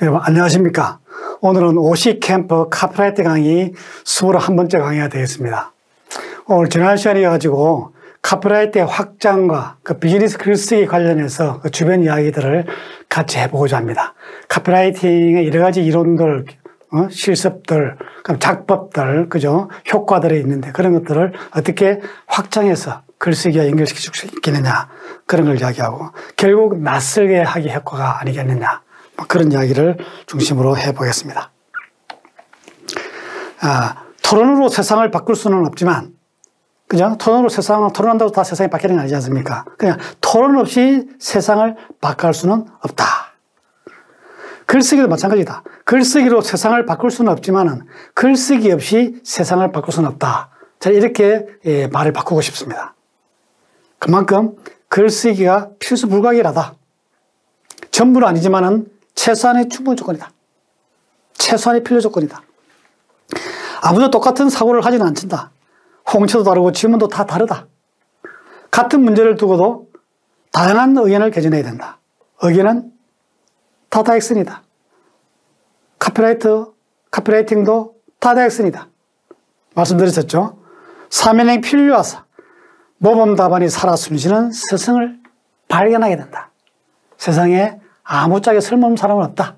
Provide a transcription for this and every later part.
여러분 안녕하십니까. 오늘은 OC캠프 카피라이트 강의 21번째 강의가 되겠습니다. 오늘 지난 시간에 가지고 카피라이트의 확장과 그 비즈니스 글쓰기 관련해서 그 주변 이야기들을 같이 해보고자 합니다. 카피라이팅의 여러 가지 이론들, 실습들, 작법들, 그죠? 효과들이 있는데 그런 것들을 어떻게 확장해서 글쓰기와 연결시킬 수 있겠느냐, 그런 걸 이야기하고 결국 낯설게 하기 효과가 아니겠느냐, 그런 이야기를 중심으로 해보겠습니다. 토론으로 세상을 바꿀 수는 없지만, 그죠? 토론한다고 다 세상이 바뀌는 거 아니지 않습니까? 그냥 토론 없이 세상을 바꿀 수는 없다. 글쓰기도 마찬가지다. 글쓰기로 세상을 바꿀 수는 없지만은 글쓰기 없이 세상을 바꿀 수는 없다. 자, 이렇게 말을 바꾸고 싶습니다. 그만큼 글쓰기가 필수 불가결하다. 전부는 아니지만은 최소한의 충분 조건이다. 최소한의 필요 조건이다. 아무도 똑같은 사고를 하지는 않는다. 홍채도 다르고 지문도 다 다르다. 같은 문제를 두고도 다양한 의견을 개진해야 된다. 의견은 다다익선이다. 카피라이팅도 다다익선이다. 말씀드렸었죠. 사면행 필요하사 모범 답안이 살아 숨쉬는 스승을 발견하게 된다. 세상에 아무짝에 쓸모없는 사람은 없다.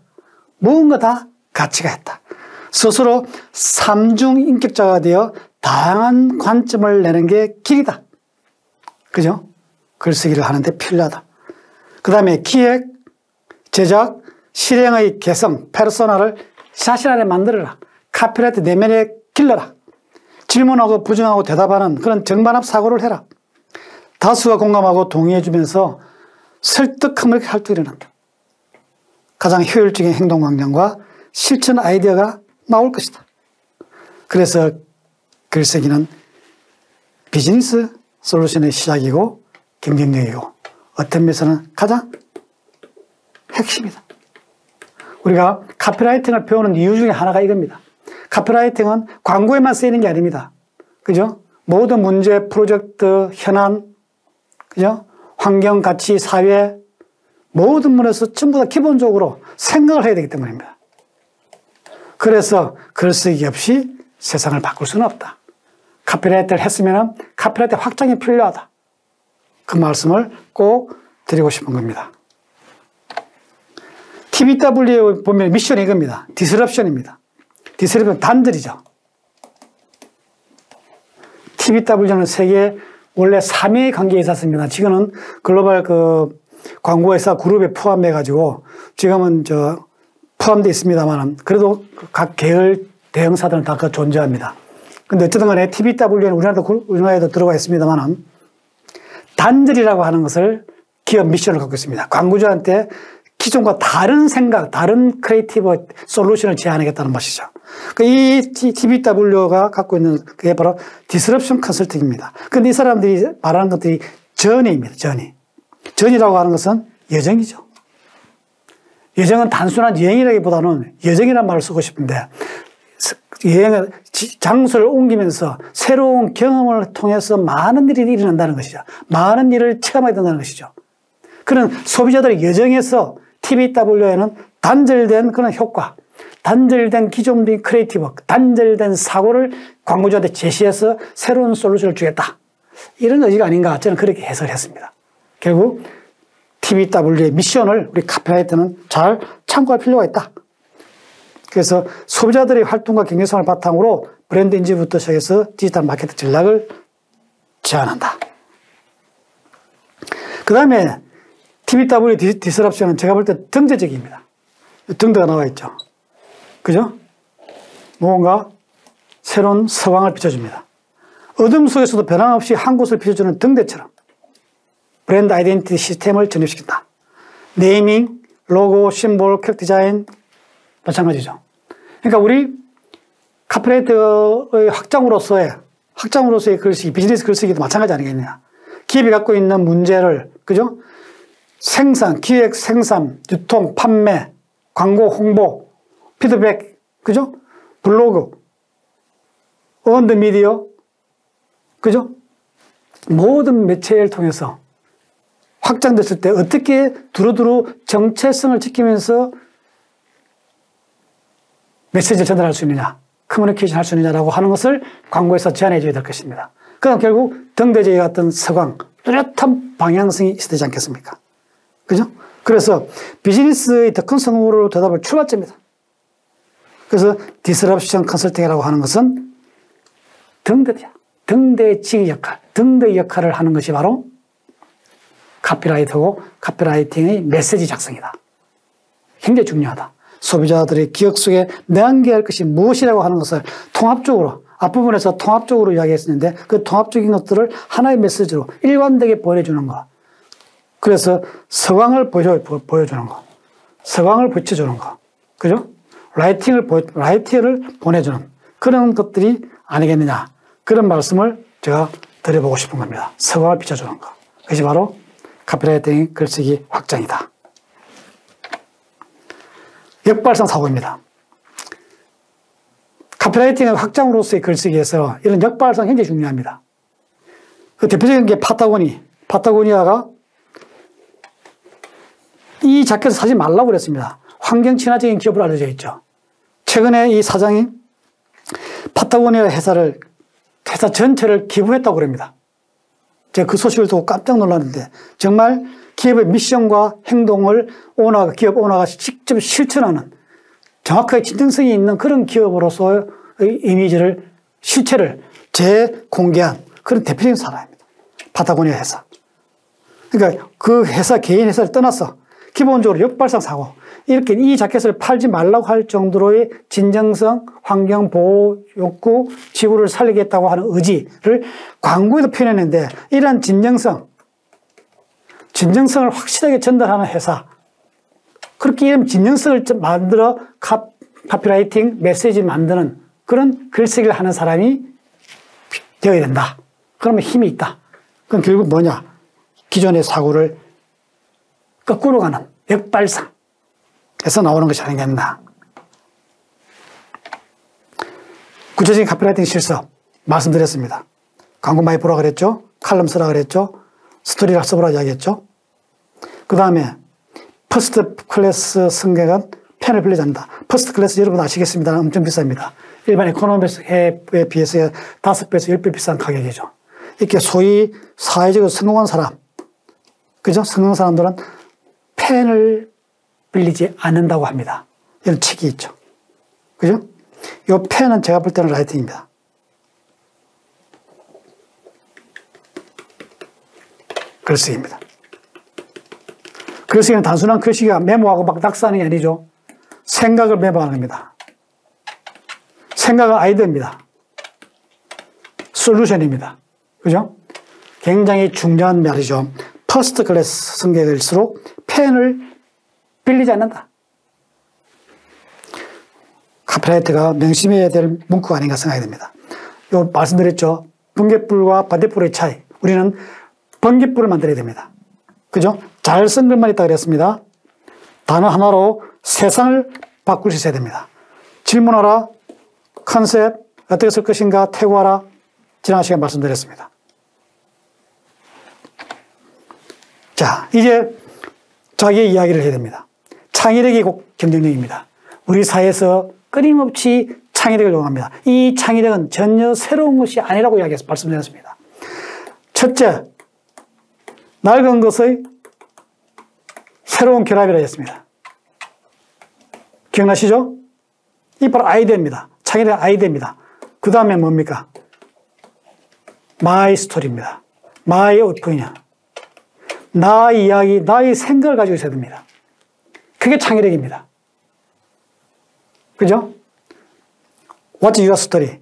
무언가 다 가치가 있다. 스스로 삼중 인격자가 되어 다양한 관점을 내는 게 길이다. 그죠? 글쓰기를 하는데 필요하다. 그 다음에 기획, 제작, 실행의 개성, 페르소나를 자신 안에 만들어라. 카피라이트 내면에 길러라. 질문하고 부정하고 대답하는 그런 정반합 사고를 해라. 다수가 공감하고 동의해주면서 설득함을 활동이 일어난다. 가장 효율적인 행동 강령과 실천 아이디어가 나올 것이다. 그래서 글쓰기는 비즈니스 솔루션의 시작이고 경쟁력이고 어떤 면에서는 가장 핵심이다. 우리가 카피라이팅을 배우는 이유 중에 하나가 이겁니다. 카피라이팅은 광고에만 쓰이는 게 아닙니다. 그죠? 모든 문제, 프로젝트, 현안, 그죠? 환경, 가치, 사회, 모든 면에서 전부 다 기본적으로 생각을 해야 되기 때문입니다. 그래서 글쓰기 없이 세상을 바꿀 수는 없다. 카피라이트를 했으면 카피라이트 확장이 필요하다. 그 말씀을 꼭 드리고 싶은 겁니다. TBW에 보면 미션이 이겁니다. 디스럽션입니다. 디스럽션 단절이죠. TBW는 세계 원래 3위의 관계에 있었습니다. 지금은 글로벌 광고회사 그룹에 포함해가지고 지금은 포함되어 있습니다만 그래도 각 계열 대형사들은 다 존재합니다. 근데 어쨌든 간에 TBW는 우리나라에도 들어가 있습니다만 단절이라고 하는 것을 기업 미션을 갖고 있습니다. 광고주한테 기존과 다른 생각, 다른 크리에이티브 솔루션을 제안하겠다는 것이죠. 이 TBW가 갖고 있는 그게 바로 디스럽션 컨설팅입니다. 그런데 이 사람들이 말하는 것들이 저니입니다. 전이라고 하는 것은 여정이죠. 여정은 단순한 여행이라기보다는 여정이라는 말을 쓰고 싶은데 여행은 장소를 옮기면서 새로운 경험을 통해서 많은 일이 일어난다는 것이죠. 많은 일을 체험하게 된다는 것이죠. 그런 소비자들의 여정에서 TBW에는 단절된 그런 효과, 단절된 기존의 크리에이티브, 단절된 사고를 광고주한테 제시해서 새로운 솔루션을 주겠다. 이런 의지가 아닌가 저는 그렇게 해석을 했습니다. 결국 TBW의 미션을 우리 카피라이터는 잘 참고할 필요가 있다. 그래서 소비자들의 활동과 경쟁성을 바탕으로 브랜드 인지부터 시작해서 디지털 마케팅 전략을 제안한다. 그 다음에 TBW 디스럽션은 제가 볼 때 등재적입니다. 등대가 나와 있죠. 그죠? 무언가 새로운 서광을 비춰줍니다. 어둠 속에서도 변함없이 한 곳을 비춰주는 등대처럼 브랜드 아이덴티티 시스템을 정립시킨다. 네이밍, 로고, 심볼, 캐릭터 디자인 마찬가지죠. 그러니까 우리 카피라이트의 확장으로서의 글쓰기, 비즈니스 글쓰기도 마찬가지 아니겠느냐. 기업이 갖고 있는 문제를, 그죠? 생산, 기획, 생산, 유통, 판매, 광고, 홍보, 피드백, 그죠? 블로그, 언더 미디어, 그죠? 모든 매체를 통해서 확장됐을 때 어떻게 두루두루 정체성을 지키면서 메시지를 전달할 수 있느냐, 커뮤니케이션 할 수 있느냐라고 하는 것을 광고에서 제안해 줘야 될 것입니다. 그럼 결국 등대제의 같은 서광, 뚜렷한 방향성이 있어야 되지 않겠습니까? 그죠? 그래서 비즈니스의 더 큰 성공으로 대답을 출발점이다. 그래서 디스럽션 컨설팅이라고 하는 것은 등대야. 등대지의 역할, 등대의 역할을 하는 것이 바로 카피라이터고 카피라이팅의 메시지 작성이다. 굉장히 중요하다. 소비자들의 기억 속에 내한계할 것이 무엇이라고 하는 것을 통합적으로, 앞부분에서 통합적으로 이야기했었는데 그 통합적인 것들을 하나의 메시지로 일관되게 보내주는 것. 그래서 서광을 보여주는 것. 서광을 붙여주는 것. 그죠? 라이팅을 보내주는 그런 것들이 아니겠느냐. 그런 말씀을 제가 드려보고 싶은 겁니다. 서광을 비춰주는 것. 그것이 바로 카피라이팅의 글쓰기 확장이다. 역발상 사고입니다. 카피라이팅의 확장으로서의 글쓰기에서 이런 역발상 굉장히 중요합니다. 그 대표적인 게 파타고니아가 이 자켓을 사지 말라고 그랬습니다. 환경 친화적인 기업으로 알려져 있죠. 최근에 이 사장이 파타고니아 회사 전체를 기부했다고 그럽니다. 제가 그 소식을 듣고 깜짝 놀랐는데 정말 기업의 미션과 행동을 기업 오너가 직접 실천하는 정확하게 진정성이 있는 그런 기업으로서의 이미지를, 실체를 재공개한 그런 대표적인 사람입니다. 파타고니아 회사. 그러니까 그 회사, 개인 회사를 떠나서 기본적으로 역발상 사고, 이렇게 이 자켓을 팔지 말라고 할 정도로의 진정성, 환경 보호 욕구, 지구를 살리겠다고 하는 의지를 광고에도 표현했는데, 이러한 진정성을 확실하게 전달하는 회사, 그렇게 이런 진정성을 만들어 카피라이팅 메시지를 만드는 그런 글쓰기를 하는 사람이 되어야 된다. 그러면 힘이 있다. 그럼 결국 뭐냐? 기존의 사고를 거꾸로 가는 역발상에서 나오는 것이 아니겠나. 구체적인 카피라이팅 실습 말씀드렸습니다. 광고 많이 보라 그랬죠? 칼럼 쓰라 그랬죠? 스토리를 써보라 이야기했죠? 그 다음에 퍼스트 클래스 승객은 펜을 빌리지 않는다. 퍼스트 클래스 여러분 아시겠습니다. 엄청 비쌉니다. 일반 에코노미에 비해서 5배에서 10배 비싼 가격이죠. 이렇게 소위 사회적으로 성공한 사람, 그죠? 성공한 사람들은 펜을 빌리지 않는다고 합니다. 이런 책이 있죠. 그죠? 이 펜은 제가 볼 때는 라이팅입니다. 글쓰기입니다. 글쓰기는 단순한 글씨가 메모하고 막 낙서하는 게 아니죠. 생각을 메모하는 겁니다. 생각은 아이디어입니다. 솔루션입니다. 그죠? 굉장히 중요한 말이죠. 퍼스트 클래스 승객일수록 펜을 빌리지 않는다. 카피라이터가 명심해야 될 문구가 아닌가 생각이 됩니다. 요 말씀드렸죠. 번갯불과 반딧불의 차이. 우리는 번갯불을 만들어야 됩니다. 그죠? 잘 쓴 글만 있다 그랬습니다. 단어 하나로 세상을 바꿀 수 있어야 됩니다. 질문하라, 컨셉, 어떻게 쓸 것인가, 태고하라. 지난 시간에 말씀드렸습니다. 자, 이제 자기의 이야기를 해야 됩니다. 창의력이 곧 경쟁력입니다. 우리 사회에서 끊임없이 창의력을 요구합니다. 이 창의력은 전혀 새로운 것이 아니라고 이야기해서 말씀드렸습니다. 첫째, 낡은 것의 새로운 결합이라 했습니다. 기억나시죠? 이 바로 아이디어입니다. 창의력 아이디어입니다. 그 다음에 뭡니까? 마이 스토리입니다. 마이 오피니언. 나의 이야기, 나의 생각을 가지고 있어야 됩니다. 그게 창의력입니다. 그죠? What's your story?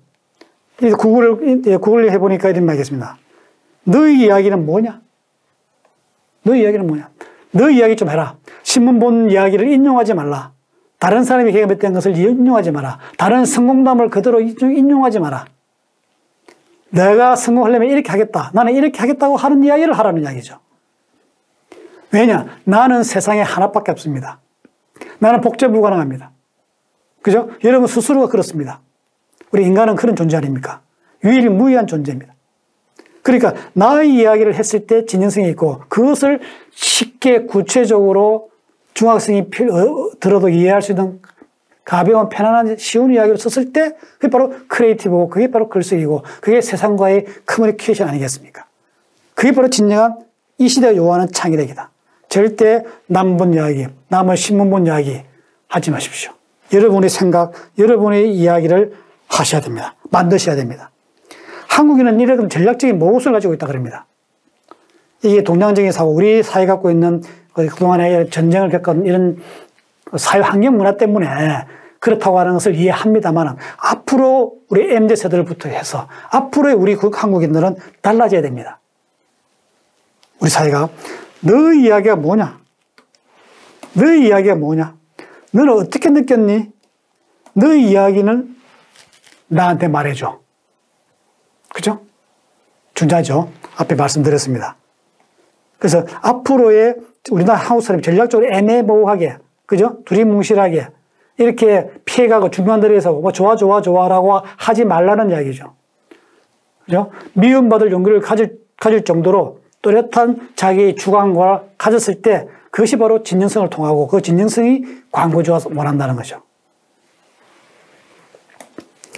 구글을 해보니까 이런 말이 있습니다. 너의 이야기는 뭐냐? 너의 이야기는 뭐냐? 너의 이야기 좀 해라. 신문 본 이야기를 인용하지 말라. 다른 사람이 경험했던 것을 인용하지 마라. 다른 성공담을 그대로 인용하지 마라. 내가 성공하려면 이렇게 하겠다. 나는 이렇게 하겠다고 하는 이야기를 하라는 이야기죠. 왜냐? 나는 세상에 하나밖에 없습니다. 나는 복제 불가능합니다. 그죠? 여러분 스스로가 그렇습니다. 우리 인간은 그런 존재 아닙니까? 유일무이한 존재입니다. 그러니까 나의 이야기를 했을 때 진정성이 있고 그것을 쉽게 구체적으로 중학생이 들어도 이해할 수 있는 가벼운 편안한 쉬운 이야기를 썼을 때 그게 바로 크리에이티브고 그게 바로 글쓰기고 그게 세상과의 커뮤니케이션 아니겠습니까? 그게 바로 진정한 이 시대가 요구하는 창의력이다. 절대 남 본 이야기, 남의 신문 본 이야기 하지 마십시오. 여러분의 생각, 여러분의 이야기를 하셔야 됩니다. 만드셔야 됩니다. 한국인은 이런 전략적인 모습을 가지고 있다 그럽니다. 이게 동양적인 사고, 우리 사회 갖고 있는 그동안에 전쟁을 겪은 이런 사회 환경 문화 때문에 그렇다고 하는 것을 이해합니다만 앞으로 우리 MZ세대들부터 해서 앞으로의 우리 한국인들은 달라져야 됩니다. 우리 사회가 너의 이야기가 뭐냐? 너의 이야기가 뭐냐? 너는 어떻게 느꼈니? 너의 이야기는 나한테 말해줘. 그죠? 중요하죠. 앞에 말씀드렸습니다. 그래서 앞으로의 우리나라 한국 사람이 전략적으로 애매모호하게, 그죠? 두리뭉실하게 이렇게 피해가고 중요한 데에서 뭐 좋아라고 하지 말라는 이야기죠. 그죠? 미움받을 용기를 가질 정도로 또렷한 자기의 주관과 가졌을 때 그것이 바로 진정성을 통하고 그 진정성이 광고주가 원한다는 거죠.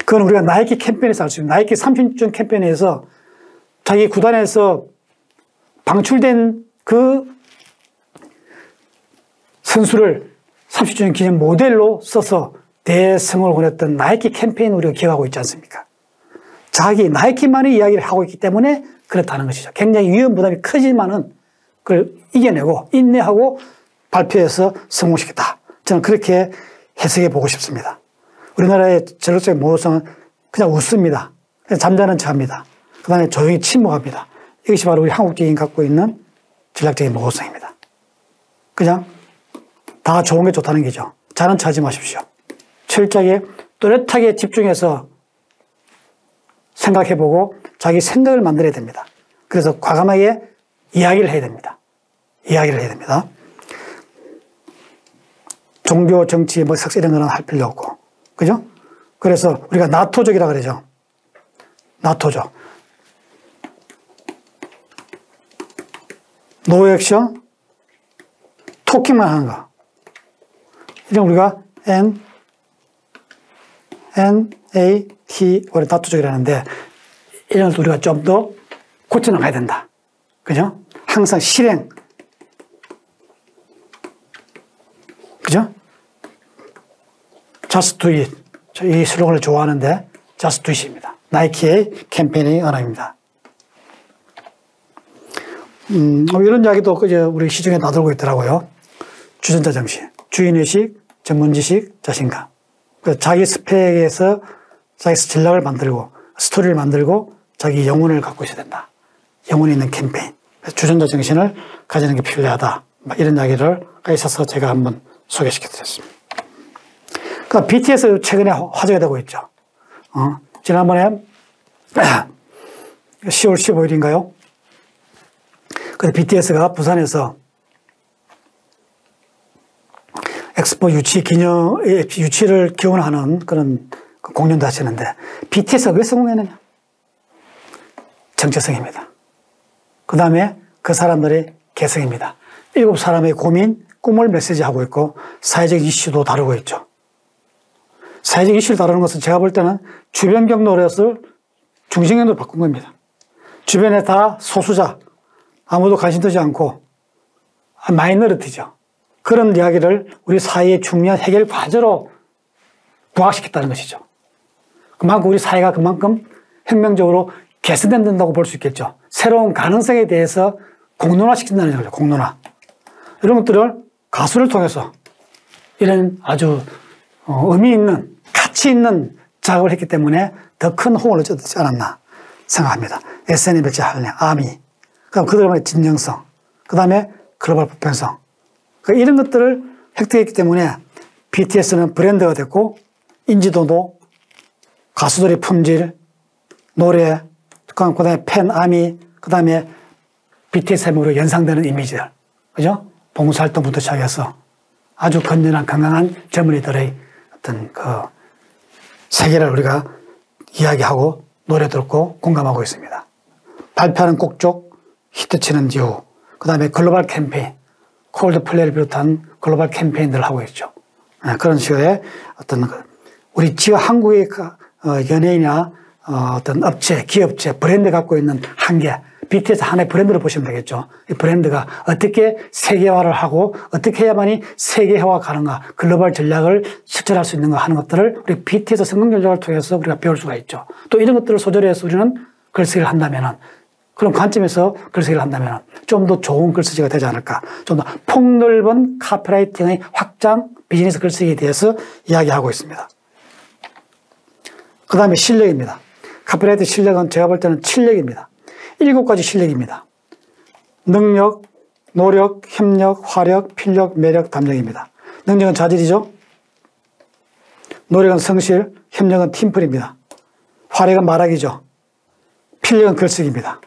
그건 우리가 나이키 캠페인에서 알 수 있습니다. 나이키 30주년 캠페인에서 자기 구단에서 방출된 그 선수를 30주년 기념 모델로 써서 대성을 보냈던 나이키 캠페인 우리가 기억하고 있지 않습니까? 자기 나이키만의 이야기를 하고 있기 때문에 그렇다는 것이죠. 굉장히 위험 부담이 크지만은 그걸 이겨내고 인내하고 발표해서 성공시켰다. 저는 그렇게 해석해 보고 싶습니다. 우리나라의 전략적인 모호성은 그냥 웃습니다. 그냥 잠자는 척합니다. 그 다음에 조용히 침묵합니다. 이것이 바로 우리 한국인이 갖고 있는 전략적인 모호성입니다. 그냥 다 좋은 게 좋다는 게죠. 자는 척하지 마십시오. 철저하게 또렷하게 집중해서 생각해보고 자기 생각을 만들어야 됩니다. 그래서 과감하게 이야기를 해야 됩니다. 이야기를 해야 됩니다. 종교, 정치, 뭐 석사 이런 거는 할 필요 없고. 그죠? 그래서 우리가 나토족이라 그러죠. 나토족. 노 액션, 토킹만 하는 거. 이런 우리가 NAT, 원래 나토족이라는데 이런 것도 우리가 좀 더 고쳐나가야 된다. 그죠? 항상 실행. 그죠? Just do it. 저 이 슬로건을 좋아하는데 Just do it입니다. 나이키의 캠페인의 언어입니다. 이런 이야기도 우리 시중에 나돌고 있더라고요. 주전자 정신, 주인의식, 전문지식, 자신감. 자기 스펙에서 자기 전략을 만들고 스토리를 만들고 자기 영혼을 갖고 있어야 된다. 영혼이 있는 캠페인. 주전자 정신을 가지는 게 필요하다. 이런 이야기를 있어서 제가 한번 소개시켜 드렸습니다. 그러니까 BTS 최근에 화제가 되고 있죠. 지난번에 10월 15일인가요? 그래서 BTS가 부산에서 엑스포 유치를 기원하는 그런 공연도 하시는데 BTS가 왜 성공했느냐? 정체성입니다. 그 다음에 그 사람들의 개성입니다. 7사람의 고민, 꿈을 메시지하고 있고 사회적 이슈도 다루고 있죠. 사회적 이슈를 다루는 것은 제가 볼 때는 주변적 노릇을 중심적으로 바꾼 겁니다. 주변에 다 소수자, 아무도 관심 두지 않고 마이너리티죠. 그런 이야기를 우리 사회의 중요한 해결 과제로 부각시켰다는 것이죠. 그만큼 우리 사회가 그만큼 혁명적으로 개선된다고 볼 수 있겠죠. 새로운 가능성에 대해서 공론화시킨다는 거죠. 공론화. 이런 것들을 가수를 통해서 이런 아주 의미 있는 가치 있는 작업을 했기 때문에 더 큰 호응을 얻지 않았나 생각합니다. SNL 배치 할래, 아미, 그다음 그들만의 진정성, 그 다음에 글로벌 보편성, 이런 것들을 획득했기 때문에 BTS는 브랜드가 됐고 인지도도 가수들의 품질, 노래, 그 다음에 팬, 아미, 그 다음에 BTS로 연상되는 이미지들, 그죠? 봉사활동부터 시작해서 아주 건전한 건강한 젊은이들의 어떤 그 세계를 우리가 이야기하고 노래 듣고 공감하고 있습니다. 발표하는 곡쪽, 히트치는 이유, 그 다음에 글로벌 캠페인, 콜드플레이를 비롯한 글로벌 캠페인들을 하고 있죠. 그런 식의 어떤 우리 지금 한국의 연예인이나 어떤 업체, 기업체, 브랜드 갖고 있는 한계, BTS 하나의 브랜드를 보시면 되겠죠. 이 브랜드가 어떻게 세계화를 하고 어떻게 해야만이 세계화가 가는가, 글로벌 전략을 실천할 수 있는가 하는 것들을 우리 BTS 성공 전략을 통해서 우리가 배울 수가 있죠. 또 이런 것들을 소재로 해서 우리는 글쓰기를 한다면은, 그런 관점에서 글쓰기를 한다면 좀 더 좋은 글쓰기가 되지 않을까. 좀 더 폭넓은 카피라이팅의 확장, 비즈니스 글쓰기에 대해서 이야기하고 있습니다. 그 다음에 실력입니다. 카피라이팅 실력은 제가 볼 때는 7력입니다. 7가지 실력입니다. 능력, 노력, 협력, 화력, 필력, 매력, 담력입니다. 능력은 자질이죠. 노력은 성실, 협력은 팀플입니다. 화력은 말하기죠. 필력은 글쓰기입니다.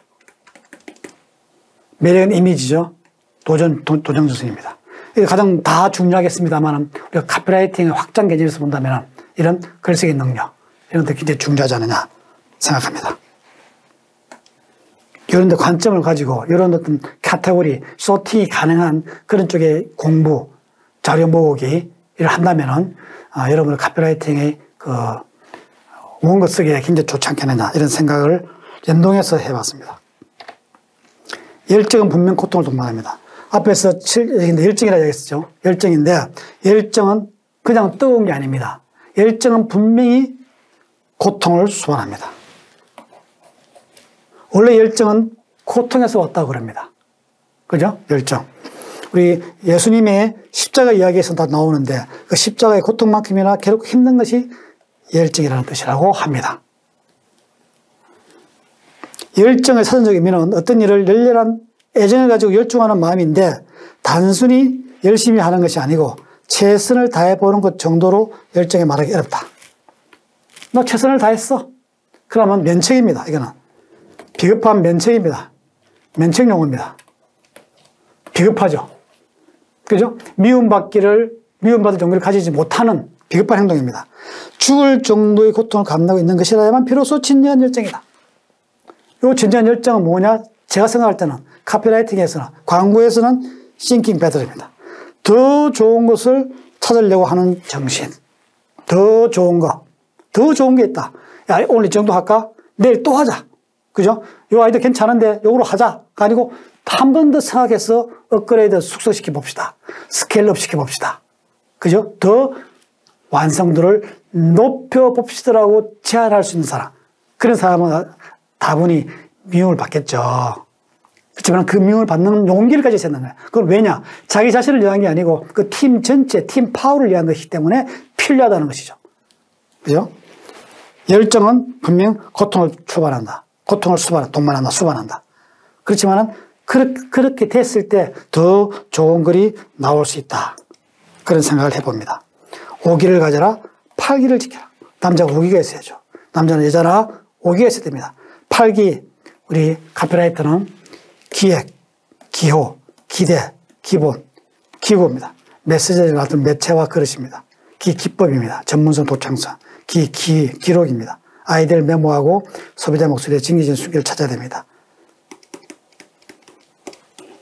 매력은 이미지죠. 도전정신입니다. 이게 가장 다 중요하겠습니다만 우리가 카피라이팅의 확장 개념에서 본다면 이런 글쓰기 능력, 이런 데 굉장히 중요하지 않느냐 생각합니다. 이런 데 관점을 가지고 이런 어떤 카테고리, 소팅이 가능한 그런 쪽의 공부, 자료 모으기 를 한다면은 여러분의 카피라이팅의 원고 쓰기에 굉장히 좋지 않겠느냐 이런 생각을 연동해서 해봤습니다. 열정은 분명 고통을 동반합니다. 앞에서 열정이라고 얘기했죠. 열정인데 열정은 그냥 뜨거운 게 아닙니다. 열정은 분명히 고통을 수반합니다. 원래 열정은 고통에서 왔다고 그럽니다. 그죠? 열정. 우리 예수님의 십자가 이야기에서 다 나오는데 그 십자가의 고통만큼이나 괴롭고 힘든 것이 열정이라는 뜻이라고 합니다. 열정의 사전적 의미는 어떤 일을 열렬한 애정을 가지고 열중하는 마음인데 단순히 열심히 하는 것이 아니고 최선을 다해보는 것 정도로 열정에 말하기 어렵다. 너 최선을 다했어. 그러면 면책입니다. 이거는. 비겁한 면책입니다. 면책 용어입니다. 비겁하죠. 그죠? 미움받을 정도를 가지지 못하는 비겁한 행동입니다. 죽을 정도의 고통을 감당하고 있는 것이라야만 비로소 진정한 열정이다. 이 진정한 열정은 뭐냐? 제가 생각할 때는 카피라이팅에서는, 광고에서는 thinking better입니다. 더 좋은 것을 찾으려고 하는 정신. 더 좋은 거. 더 좋은 게 있다. 야, 오늘 이 정도 할까? 내일 또 하자. 그죠? 요 아이디어 괜찮은데 요거로 하자가 아니고 한 번 더 생각해서 업그레이드 숙성시켜 봅시다. 스케일업 시켜 봅시다. 그죠? 더 완성도를 높여 봅시다라고 제안할 수 있는 사람. 그런 사람은 다분히 미움을 받겠죠. 그렇지만 그 미움을 받는 용기를 가지고 있는 거예요. 그건 왜냐? 자기 자신을 위한 게 아니고 그 팀 전체, 팀 파워를 위한 것이기 때문에 필요하다는 것이죠. 그죠? 열정은 분명 고통을 수반한다. 동반한다, 수반한다. 그렇지만은 그렇게 됐을 때 더 좋은 글이 나올 수 있다. 그런 생각을 해봅니다. 5기를 가져라, 8기를 지켜라. 남자가 5기가 있어야죠. 남자는 여자나 5기가 있어야 됩니다. 8기, 우리 카피라이터는 기획, 기호, 기대, 기본, 기구입니다. 메시지를 놔둔 매체와 그릇입니다. 기법입니다. 전문성, 도창성, 기록입니다. 아이디어를 메모하고 소비자 목소리에 진기진 순기를 찾아야 됩니다.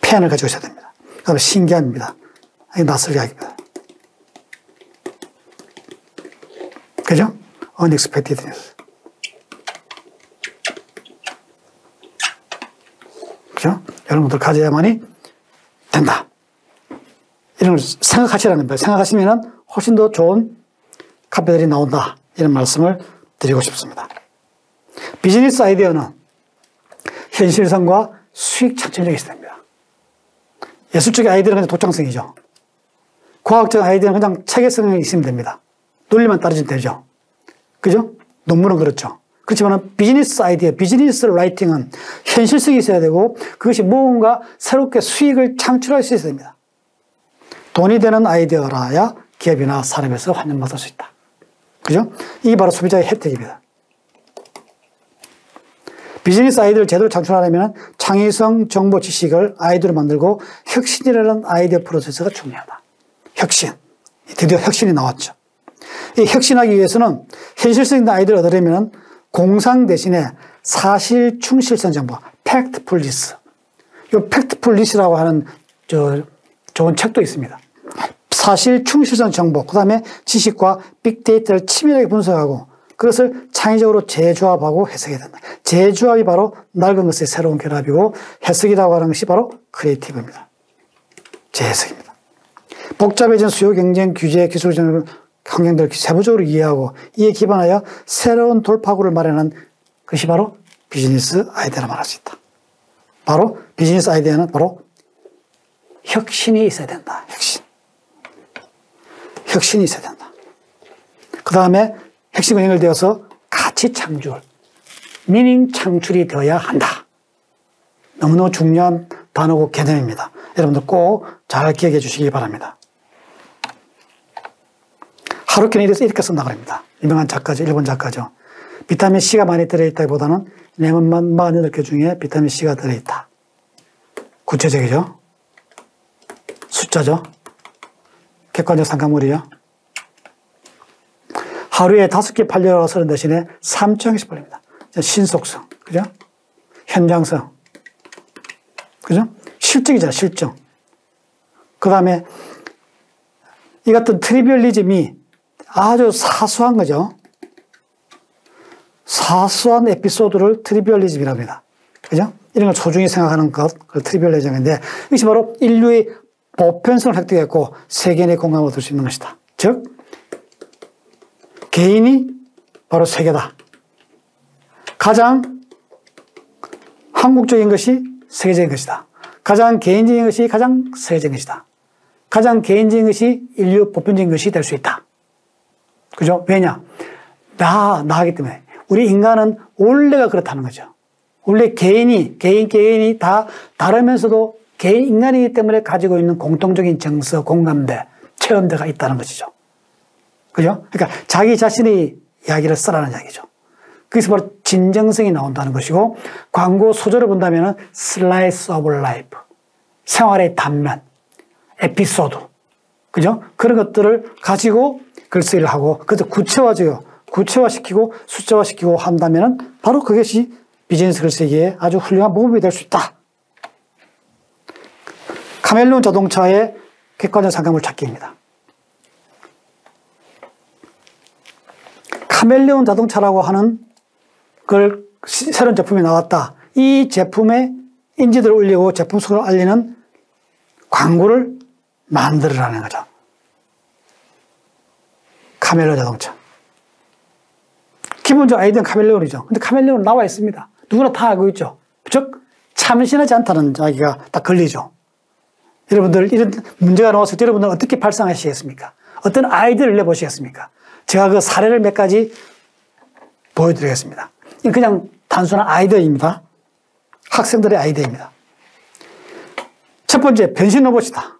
펜을 가지고 있어야 됩니다. 그 다음에 신기함입니다. 낯설게 하기입니다. 그죠? Unexpected news. 그죠? 여러분들 가져야만이 된다. 이런 걸 생각하시라는 거예요. 생각하시면 훨씬 더 좋은 카피들이 나온다. 이런 말씀을 드리고 싶습니다. 비즈니스 아이디어는 현실성과 수익 창출력이 있어야 됩니다. 예술적인 아이디어는 그냥 독창성이죠. 과학적 아이디어는 그냥 체계성이 있으면 됩니다. 논리만 따르면 되죠. 그죠? 논문은 그렇죠. 그렇지만 비즈니스 아이디어, 비즈니스 라이팅은 현실성이 있어야 되고 그것이 무언가 새롭게 수익을 창출할 수 있어야 됩니다. 돈이 되는 아이디어라야 기업이나 산업에서 환영받을 수 있다. 그죠? 이게 바로 소비자의 혜택입니다. 비즈니스 아이디어를 제대로 창출하려면 창의성, 정보, 지식을 아이디어로 만들고 혁신이라는 아이디어 프로세스가 중요하다. 혁신. 드디어 혁신이 나왔죠. 이 혁신하기 위해서는 현실성 있는 아이디어를 얻으려면 공상 대신에 사실 충실성 정보, 팩트풀리스. 이 팩트풀리스라고 하는 좋은 책도 있습니다. 사실 충실성 정보, 그 다음에 지식과 빅데이터를 치밀하게 분석하고 그것을 창의적으로 재조합하고 해석해야 된다. 재조합이 바로 낡은 것의 새로운 결합이고 해석이라고 하는 것이 바로 크리에이티브입니다. 재해석입니다. 복잡해진 수요 경쟁 규제 기술적 환경들을 세부적으로 이해하고 이에 기반하여 새로운 돌파구를 마련한 것이 바로 비즈니스 아이디어라 말할 수 있다. 바로 비즈니스 아이디어는 바로 혁신이 있어야 된다. 혁신이 있어야 된다. 그 다음에 핵심과 연결되어서 가치 창출, 미닝 창출이 되어야 한다. 너무너무 중요한 단어고 개념입니다. 여러분들 꼭 잘 기억해 주시기 바랍니다. 하루키는 이렇게 쓴다고 합니다. 유명한 작가죠. 일본 작가죠. 비타민 C가 많이 들어있다기보다는 레몬만 48개 중에 비타민 C가 들어있다. 구체적이죠. 숫자죠. 객관적 상관물이요. 하루에 5개 팔려고 쓰는 대신에 3,000개씩 팔립니다. 신속성, 그죠? 현장성, 그죠? 실증이잖아요, 실증. 그 다음에 이 같은 트리비얼리즘이 아주 사소한 거죠. 사소한 에피소드를 트리비얼리즘이라고 합니다. 그죠? 이런 걸 소중히 생각하는 것, 그걸 트리비얼리즘인데 이것이 바로 인류의 보편성을 획득했고 세계인의 공감을 얻을 수 있는 것이다. 즉, 개인이 바로 세계다. 가장 한국적인 것이 세계적인 것이다. 가장 개인적인 것이 가장 세계적인 것이다. 가장 개인적인 것이 인류 보편적인 것이 될 수 있다. 그죠? 왜냐? 나이기 때문에. 우리 인간은 원래가 그렇다는 거죠. 원래 개인이 다 다르면서도 인간이기 때문에 가지고 있는 공통적인 정서, 공감대, 체험대가 있다는 것이죠. 그죠? 그러니까 자기 자신의 이야기를 쓰라는 이야기죠. 그래서 바로 진정성이 나온다는 것이고, 광고 소재를 본다면 슬라이스 오브 라이프, 생활의 단면, 에피소드, 그죠? 그런 것들을 가지고 글쓰기를 하고, 그래서 구체화시키고 숫자화시키고 한다면 바로 그것이 비즈니스 글쓰기의 아주 훌륭한 모범이 될 수 있다. 카멜레온 자동차의 객관적 상감을 찾기입니다. 카멜레온 자동차라고 하는 걸 새로운 제품이 나왔다. 이 제품의 인지도를 올리고 제품 속을 알리는 광고를 만들으라는 거죠. 카멜레온 자동차. 기본적으로 아이디어는 카멜레온이죠. 근데 카멜레온은 나와 있습니다. 누구나 다 알고 있죠. 즉, 참신하지 않다는 이야기가 딱 걸리죠. 여러분들, 이런 문제가 나왔을 때 여러분들은 어떻게 발상하시겠습니까? 어떤 아이디어를 내보시겠습니까? 제가 그 사례를 몇 가지 보여드리겠습니다. 그냥 단순한 아이디어입니다. 학생들의 아이디어입니다. 첫 번째, 변신 로봇이다.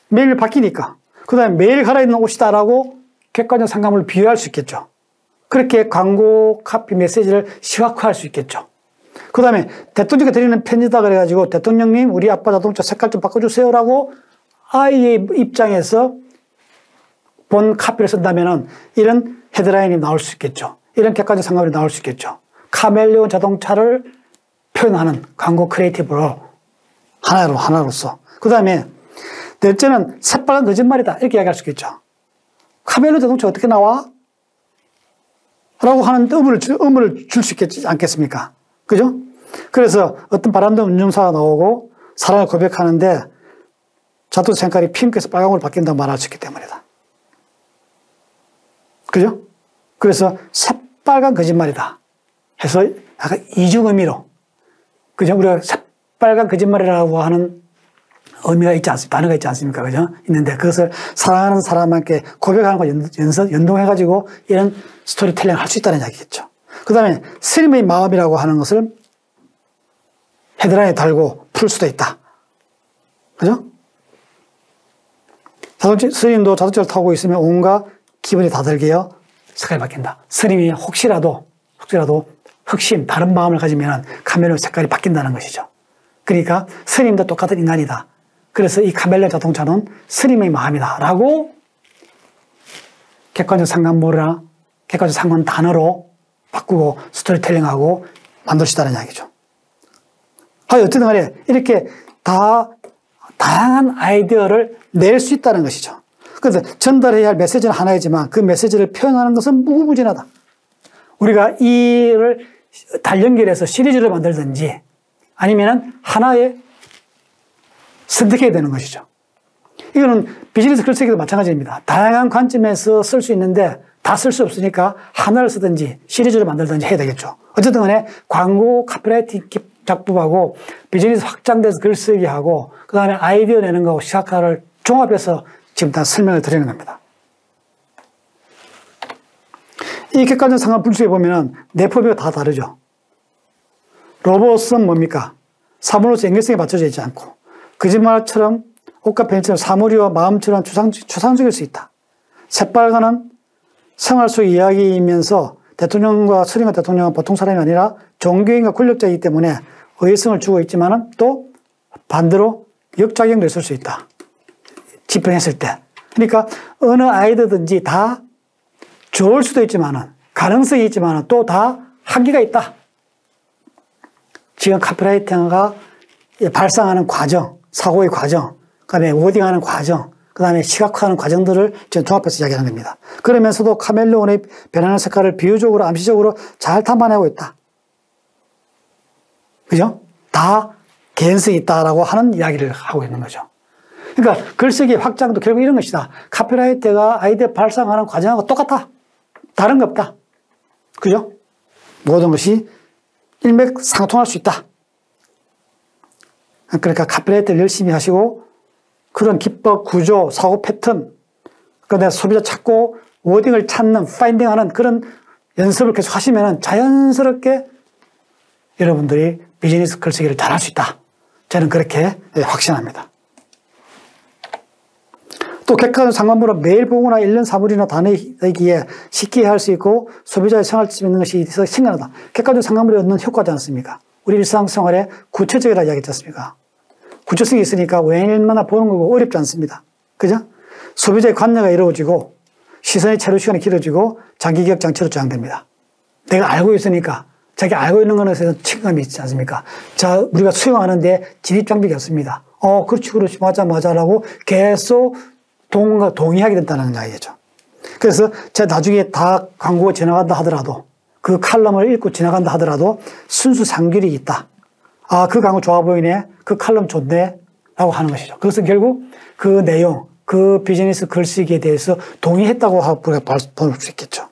매일 바뀌니까. 그 다음에 매일 갈아입는 옷이다라고 객관적 상감을 비유할 수 있겠죠. 그렇게 광고 카피 메시지를 시각화할 수 있겠죠. 그 다음에 대통령께 드리는 편지다 그래가지고 대통령님 우리 아빠 자동차 색깔 좀 바꿔주세요라고 아이의 입장에서 본 카피를 쓴다면 이런 헤드라인이 나올 수 있겠죠. 이런 객관적 상감이 나올 수 있겠죠. 카멜레온 자동차를 표현하는 광고 크리에이티브로 하나로서. 그 다음에 넷째는 새빨간 거짓말이다 이렇게 이야기할 수 있겠죠. 카멜레온 자동차 어떻게 나와? 라고 하는 의문을 줄 수 있겠지 않겠습니까? 그죠? 그래서 어떤 바람둥이 운전사가 나오고 사랑을 고백하는데 자동차 색깔이 핑크에서 빨강으로 바뀐다고 말할 수 있기 때문이다. 그죠? 그래서 새빨간 거짓말이다 해서 약간 이중 의미로, 그죠? 우리가 새빨간 거짓말이라고 하는 의미가 있지 않습니까? 단어가 있지 않습니까? 그죠? 있는데 그것을 사랑하는 사람한테 고백하는 거 연동해가지고 이런 스토리텔링을 할 수 있다는 이야기겠죠. 그 다음에 스님의 마음이라고 하는 것을 헤드라인에 달고 풀 수도 있다. 그죠? 스님도 자동차를 타고 있으면 온갖 기분이 다들게요. 색깔이 바뀐다. 스님이 혹시라도 흑심, 다른 마음을 가지면 카멜레온 색깔이 바뀐다는 것이죠. 그러니까 스님도 똑같은 인간이다. 그래서 이 카멜레온 자동차는 스님의 마음이다. 라고 객관적 상관모나 객관적 상관 단어로 바꾸고 스토리텔링하고 만들 수 있다는 이야기죠. 어쨌든 간에 이렇게 다양한 아이디어를 낼 수 있다는 것이죠. 그래서 전달해야 할 메시지는 하나이지만 그 메시지를 표현하는 것은 무궁무진하다. 우리가 이를 달연결해서 시리즈를 만들든지 아니면 하나의 선택해야 되는 것이죠. 이거는 비즈니스 글쓰기도 마찬가지입니다. 다양한 관점에서 쓸 수 있는데 다 쓸 수 없으니까 하나를 쓰든지 시리즈를 만들든지 해야 되겠죠. 어쨌든 간에 광고 카피라이팅 작품하고 비즈니스 확장돼서 글쓰기하고 그 다음에 아이디어 내는 거하고 시각화를 종합해서 지금 다 설명을 드리는 겁니다. 이 객관적 상황 분석해 보면은 내포비가 다 다르죠. 로봇은 뭡니까? 사물로서 연결성에 맞춰져 있지 않고 거짓말처럼 옷과 펜처럼 사물이와 마음처럼 추상적일 수 있다. 새빨간은 생활 속 이야기이면서 대통령과 스링과 대통령은 보통 사람이 아니라 종교인과 권력자이기 때문에 의외성을 주고 있지만 또 반대로 역작용도 있을 수 있다. 집행했을 때. 그러니까 어느 아이디어든지 다 좋을 수도 있지만은 가능성이 있지만은 또 다 한계가 있다. 지금 카피라이팅가 발상하는 과정, 사고의 과정, 그다음에 워딩하는 과정, 그다음에 시각화하는 과정들을 지금 종합해서 이야기하는 겁니다. 그러면서도 카멜레온의 변하는 색깔을 비유적으로 암시적으로 잘 담아내고 있다. 그죠? 다 개연성이 있다라고 하는 이야기를 하고 있는 거죠. 그러니까 글쓰기 확장도 결국 이런 것이다. 카피라이터가 아이디어 발상하는 과정하고 똑같아. 다른 거 없다. 그죠? 모든 것이 일맥상통할 수 있다. 그러니까 카피라이터를 열심히 하시고 그런 기법, 구조, 사고 패턴, 그다음에 소비자 찾고 워딩을 찾는, 파인딩하는 그런 연습을 계속 하시면 자연스럽게 여러분들이 비즈니스 글쓰기를 잘할 수 있다. 저는 그렇게 확신합니다. 또 객관적 상관부는 매일 보거나 1년 사물이나 단어이기에 쉽게 할 수 있고 소비자의 생활집에 있는 것이 있어서 신선하다. 객관적 상관부를 얻는 효과지 않습니까? 우리 일상생활에 구체적이라 이야기했지 않습니까? 구체성이 있으니까 웬만하면 보는 거고 어렵지 않습니다. 그죠? 소비자의 관여가 이루어지고 시선의 체류 시간이 길어지고 장기 기억 장치로 저장됩니다. 내가 알고 있으니까 자기 알고 있는 것에 책임감이 있지 않습니까? 자, 우리가 수용하는데 진입 장벽이 없습니다. 그렇지, 맞아라고 계속 동의하게 된다는 이야기죠. 그래서 제가 나중에 다 광고가 지나간다 하더라도 그 칼럼을 읽고 지나간다 하더라도 순수 상규리 있다. 그 광고 좋아 보이네. 그 칼럼 좋네. 라고 하는 것이죠. 그래서 결국 그 내용, 그 비즈니스 글쓰기에 대해서 동의했다고 우리가 볼 수 있겠죠.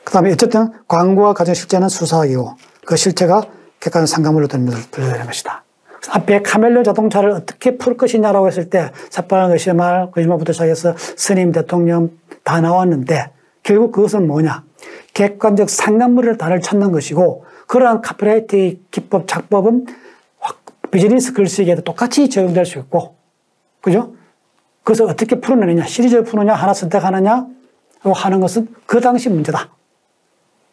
그 다음에 어쨌든 광고와 가정 실제는 수사학이고 그 실체가 객관적 상관물로 들려되는 것이다. 앞에 카멜레온 자동차를 어떻게 풀 것이냐라고 했을 때 새빨간 거짓말부터 시작해서 스님, 대통령 다 나왔는데 결국 그것은 뭐냐? 객관적 상관물을 다를 찾는 것이고 그러한 카피라이팅 기법, 작법은 비즈니스 글쓰기에도 똑같이 적용될 수 있고 그죠? 그것을 어떻게 풀어내느냐, 시리즈를 푸느냐, 하나 선택하느냐 하는 것은 그 당시 문제다.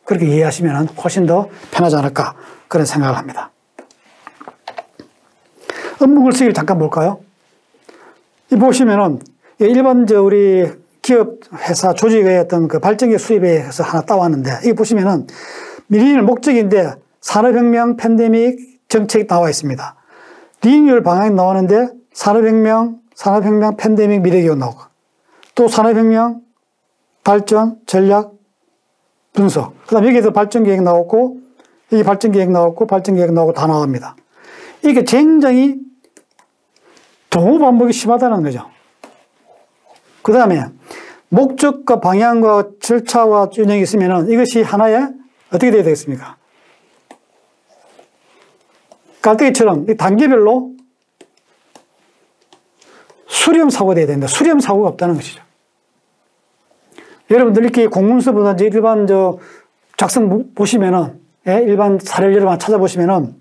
그렇게 이해하시면 훨씬 더 편하지 않을까 그런 생각을 합니다. 업무 글쓰기를 잠깐 볼까요? 이 보시면은 일반 우리 기업 회사 조직의 어떤 그 발전기 수입에서 하나 따왔는데 이게 보시면은 미래의 목적인데 산업혁명, 팬데믹 정책이 나와 있습니다. 리뉴얼 방향이 나오는데 산업혁명, 팬데믹, 미래기업 나오고 또 산업혁명, 발전, 전략, 분석. 그 다음에 여기에서 발전계획 나왔고 여기 발전계획 나왔고 발전계획 나오고 다 나옵니다. 이게 굉장히 동호 반복이 심하다는 거죠. 그 다음에 목적과 방향과 절차와 균형이 있으면 이것이 하나의 어떻게 되어야 되겠습니까? 깔때기처럼 단계별로 수렴 사고가 되어야 된다. 수렴 사고가 없다는 것이죠. 여러분들 이렇게 공문서보다든지 일반 작성 보시면은, 일반 사례를 여러분 찾아보시면은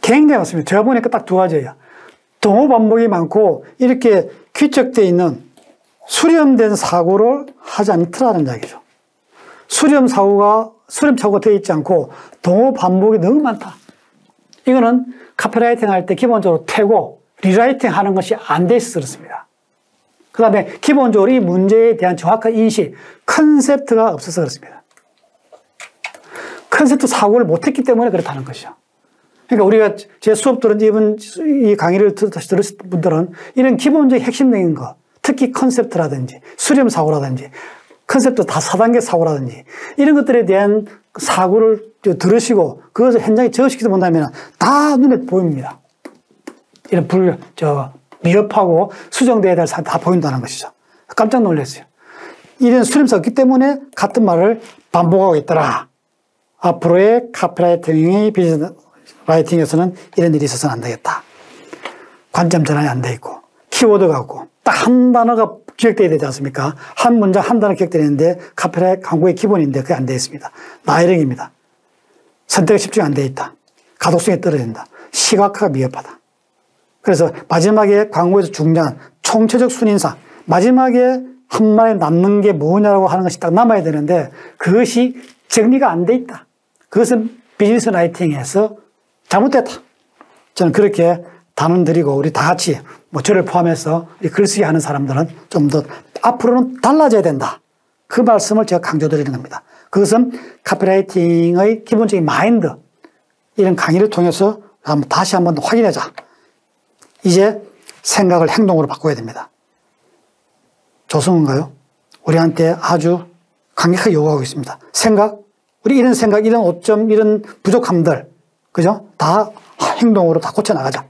굉장히 많습니다. 제가 보니까 딱 두 가지예요. 동호 반복이 많고 이렇게 규칙되어 있는 수렴된 사고를 하지 않더라는 이야기죠. 수렴 사고가 되어 있지 않고 동호 반복이 너무 많다. 이거는 카피라이팅 할 때 기본적으로 태고, 리라이팅 하는 것이 안 돼 있어서 그렇습니다. 그 다음에 기본적으로 이 문제에 대한 정확한 인식, 컨셉트가 없어서 그렇습니다. 컨셉트 사고를 못했기 때문에 그렇다는 것이죠. 그러니까 우리가 제 수업 들은 이 강의를 들으신 분들은 이런 기본적인 핵심적인 것, 특히 컨셉트라든지 수렴 사고라든지 컨셉트 다 4단계 사고라든지 이런 것들에 대한 사고를 들으시고 그것을 현장에 적시키다 본다면 다 눈에 보입니다. 이런 미흡하고 수정돼야 될 사항이 다 보인다는 것이죠. 깜짝 놀랐어요. 이런 수렴사가 없기 때문에 같은 말을 반복하고 있더라. 앞으로의 카피라이팅의 비즈니스 라이팅에서는 이런 일이 있어서는 안 되겠다. 관점 전환이 안 돼 있고 키워드가 없고 딱 한 단어가 기억돼야 되지 않습니까? 한 문장 한 단어 기억되는데 카피라이팅 광고의 기본인데 그게 안 돼 있습니다. 나열력입니다. 선택에 집중이 안 돼 있다. 가독성이 떨어진다. 시각화가 미흡하다. 그래서 마지막에 광고에서 중요한 총체적 순인상 마지막에 한 마디 남는 게 뭐냐라고 하는 것이 딱 남아야 되는데 그것이 정리가 안 돼 있다. 그것은 비즈니스 라이팅에서 잘못됐다. 저는 그렇게 단언드리고 우리 다 같이 저를 포함해서 글쓰기 하는 사람들은 좀 더 앞으로는 달라져야 된다. 그 말씀을 제가 강조드리는 겁니다. 그것은 카피라이팅의 기본적인 마인드 이런 강의를 통해서 다시 한번 확인하자. 이제 생각을 행동으로 바꿔야 됩니다. 조성은가요? 우리한테 아주 강력하게 요구하고 있습니다. 생각, 우리 이런 생각, 이런 오점, 이런 부족함들, 그죠? 다 행동으로 다 고쳐나가자.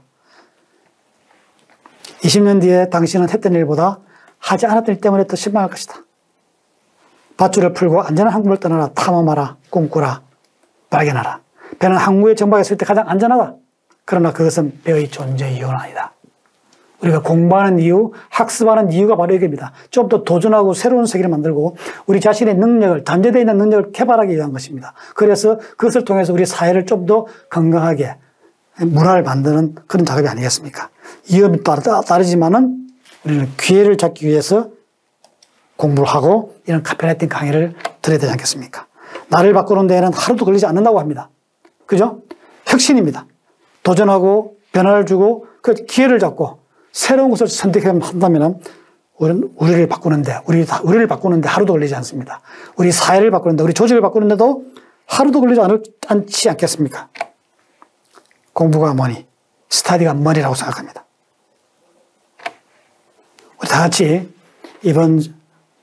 20년 뒤에 당신은 했던 일보다 하지 않았던 일 때문에 더 실망할 것이다. 밧줄을 풀고 안전한 항구를 떠나라. 탐험하라. 꿈꾸라. 발견하라. 배는 항구에 정박했을 때 가장 안전하다. 그러나 그것은 배의 존재 이유는 아니다. 우리가 공부하는 이유, 학습하는 이유가 바로 이겁니다. 좀 더 도전하고 새로운 세계를 만들고 우리 자신의 능력을, 잠재되어 있는 능력을 개발하기 위한 것입니다. 그래서 그것을 통해서 우리 사회를 좀 더 건강하게 문화를 만드는 그런 작업이 아니겠습니까? 위험이 따르지만은 우리는 기회를 잡기 위해서 공부를 하고 이런 카피라이팅 강의를 들어야 되지 않겠습니까? 나를 바꾸는 데에는 하루도 걸리지 않는다고 합니다. 그죠? 혁신입니다. 도전하고 변화를 주고 그 기회를 잡고 새로운 것을 선택한다면 우리를 바꾸는데, 우리를 바꾸는데 하루도 걸리지 않습니다. 우리 사회를 바꾸는데, 우리 조직을 바꾸는데도 하루도 걸리지 않지 않겠습니까? 공부가 뭐니, 스타디가 뭐니라고 생각합니다. 우리 다 같이 이번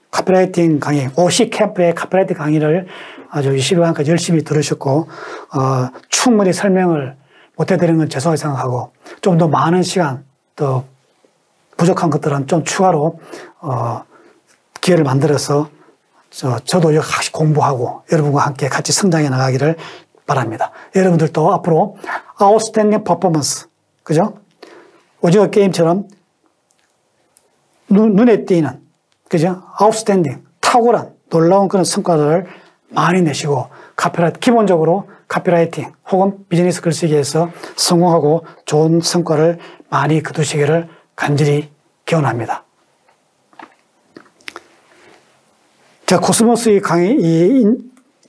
카피라이팅 강의, OC 캠프의 카피라이팅 강의를 아주 20일간까지 열심히 들으셨고, 충분히 설명을 못 해드리는 건 죄송하게 생각하고, 좀 더 많은 시간, 또 부족한 것들은 좀 추가로, 기회를 만들어서, 저도 같이 공부하고 여러분과 함께 같이 성장해 나가기를 바랍니다. 여러분들도 앞으로 아웃스탠딩 퍼포먼스, 그죠? 오징어 게임처럼 눈에 띄는, 그죠? 아웃스탠딩, 탁월한, 놀라운 그런 성과를 많이 내시고, 기본적으로 카피라이팅 혹은 비즈니스 글쓰기에서 성공하고 좋은 성과를 많이 거두시기를 간절히 기원합니다. 제가 코스모스의 강의, 이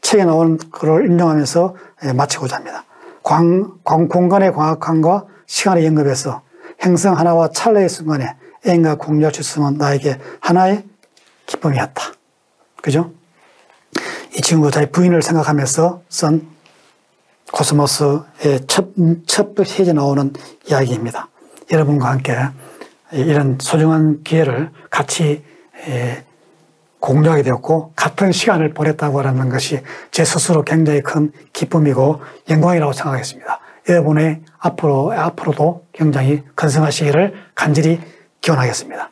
책에 나오는 글을 인용하면서 마치고자 합니다. 공간의 광학함과 시간의 연급에서 행성 하나와 찰나의 순간에 애인과 공유할 수 있으면 나에게 하나의 기쁨이었다. 그죠? 이 친구가 자기 부인을 생각하면서 쓴 코스모스의 첫 페이지에 나오는 이야기입니다. 여러분과 함께 이런 소중한 기회를 같이 공유하게 되었고 같은 시간을 보냈다고 하는 것이 제 스스로 굉장히 큰 기쁨이고 영광이라고 생각했습니다. 여러분의 앞으로도 굉장히 건승하시기를 간절히 기원하겠습니다.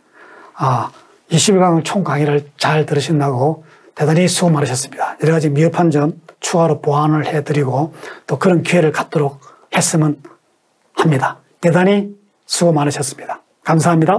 20일간 총 강의를 잘 들으신다고 대단히 수고 많으셨습니다. 여러 가지 미흡한 점 추가로 보완을 해드리고 또 그런 기회를 갖도록 했으면 합니다. 대단히 수고 많으셨습니다. 감사합니다.